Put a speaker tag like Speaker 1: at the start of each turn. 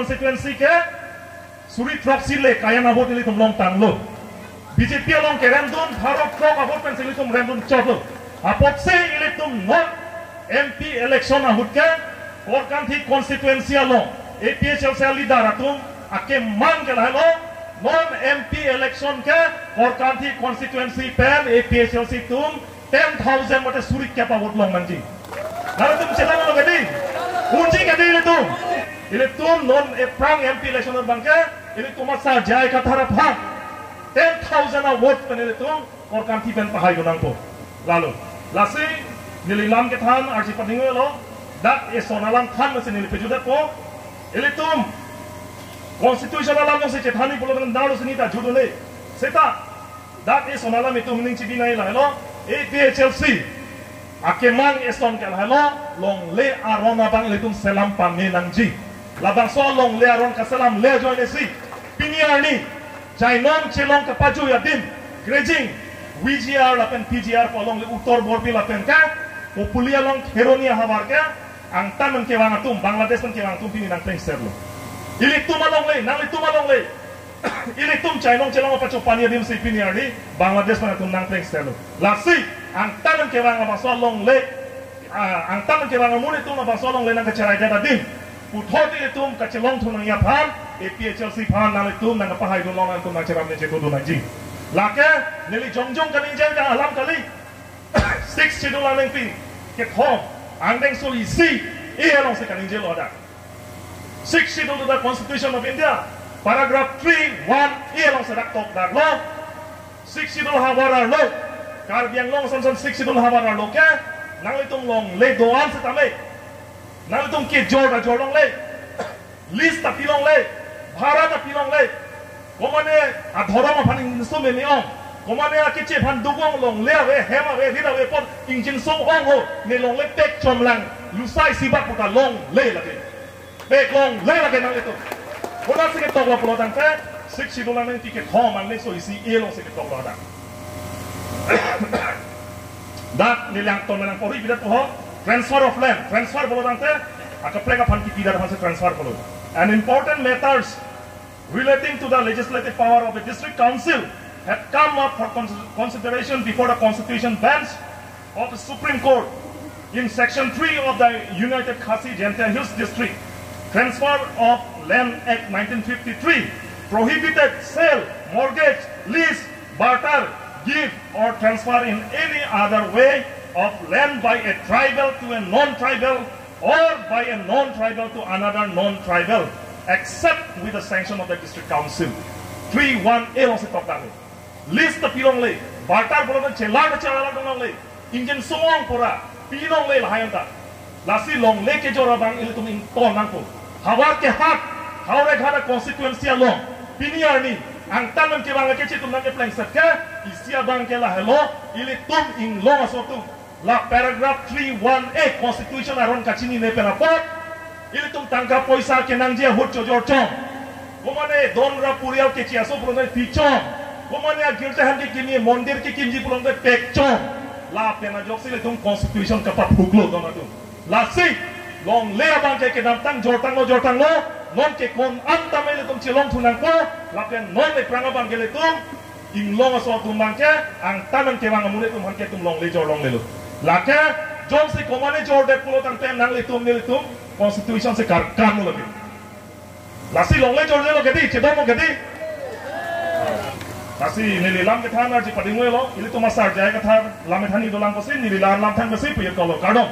Speaker 1: constituency ke suri proxy le kaya na vote ilitum long tanglo BJP long ke random Bharat Trok abot pen ilitum random choto apot se ilitum non MP election ahut ke or kanthi constituency long APHL se leader atum ake mang ke lahlo non MP election ke or kanthi constituency pen APHL si tum 10,000 mate suri ke pa vote long manji nara tum chela lo gadi unji gadi ilitum non prang MP election bangke ilitum asa jai ka thara phang 10,000 a vote pen ilitum or kanthi pen pahai gunang ko lalu lasi nililam ke than arji padingo lo dak e sonalam than mesin nili pejudat ko ilitum constitutional alam se chethani polo dengan dalu senita judule seta dak e sonalam itu mening cibi nai la lo APHLC akemang eston ke la lo long le aron abang ilitum selam pame nangji labang so long le aron ka selam le join si piniarni jainon chelong ka paju yadim grejing VGR lapen PGR polong le utor borpi lapen ka populia long heronia habar ka angtan men kewang atum Bangladesh men kewang atum pini nang pleng serlo ilitum along le nang litum along le ilitum chainong chelong apa chopani dim si pini arni Bangladesh men atum nang pleng serlo lasi angtan men kewang apa so long le angtan men kewang mun itum apa so long le nang kacerai data dim uthoti itum kachelong thunang ya phan APHLC phan nang itum nang pahai do long atum nang cheram ne chetu do nang ji lake nili jongjong kaning jang jang alam kali 6 schedule aning pi ke thom angdeng so isi long se kaning jelo ada 6 schedule to the Constitution of India paragraph 3(1) long se dak tok dak lo 6 schedule habar lo kar biang long son 6 schedule habar lo ke nang itung long le doan se tame nang itung ke jor da jor long le list ta pilong le bhara ta pilong le komane a dhorama phaning so me niong komane a kiche phan dugong long le we hema we hira we pot injin song ong ho ne long le tek chomlang lusai sibak puta long le lage pek long le lage nang itu bona se ke tokwa polo tang te 6 schedule nang tiket hom ang le so isi long se ke tokwa da dak nilang ton nang pori bidat ho transfer of land transfer polo tang te aka plega phan ki pidar phan se transfer polo an important matters relating to the legislative power of the district council had come up for consideration before the constitution bench of the Supreme Court in section 3 of the United Khasi Jaintia Hills district. Transfer of Land Act 1953 prohibited sale, mortgage, lease, barter, give or transfer in any other way of land by a tribal to a non-tribal or by a non-tribal to another non-tribal except with the sanction of the district council. 3(1) long se tok dang list the pilong le bartar bolo chelada chelada dong le injin somong pura pilong le lahayanta lasi long le ke jora bang ilitum in ton nang ko hawar ke hat haure ghara constituency long piniarni ang tanan ke bang ke chitum nang ke plank set ke isia bang ke la hello ilitum in long asotu la paragraph 3(1) constitution aron kachini ne penapot ilitum tangka poisa ke nang je hut jor chong komane donra purial ke chiaso pronai pichong komane agirta han ke kini mondir ke kimji pronai pek chong la pena jok sile tum constitution ka pa phuklo dona tu la si long le abang ke nam tang jor tang lo non ke kon anta mele tum chilong thunang ko la pen non le pranga bang gele tum ing long aso tum bang ke ang tanan ke bang amune tum han ke tum long le jor long le lo la ke jom si komane jor de pulo tang ten nang le tum constitution se karkan mo lagi lasi long le jor le lo gedi chedom mo gedi lasi nililam ke thana ji padingo lo ili to masar jai ka thar lame thani dolang ko si nililam lam than besi puye kolo kadom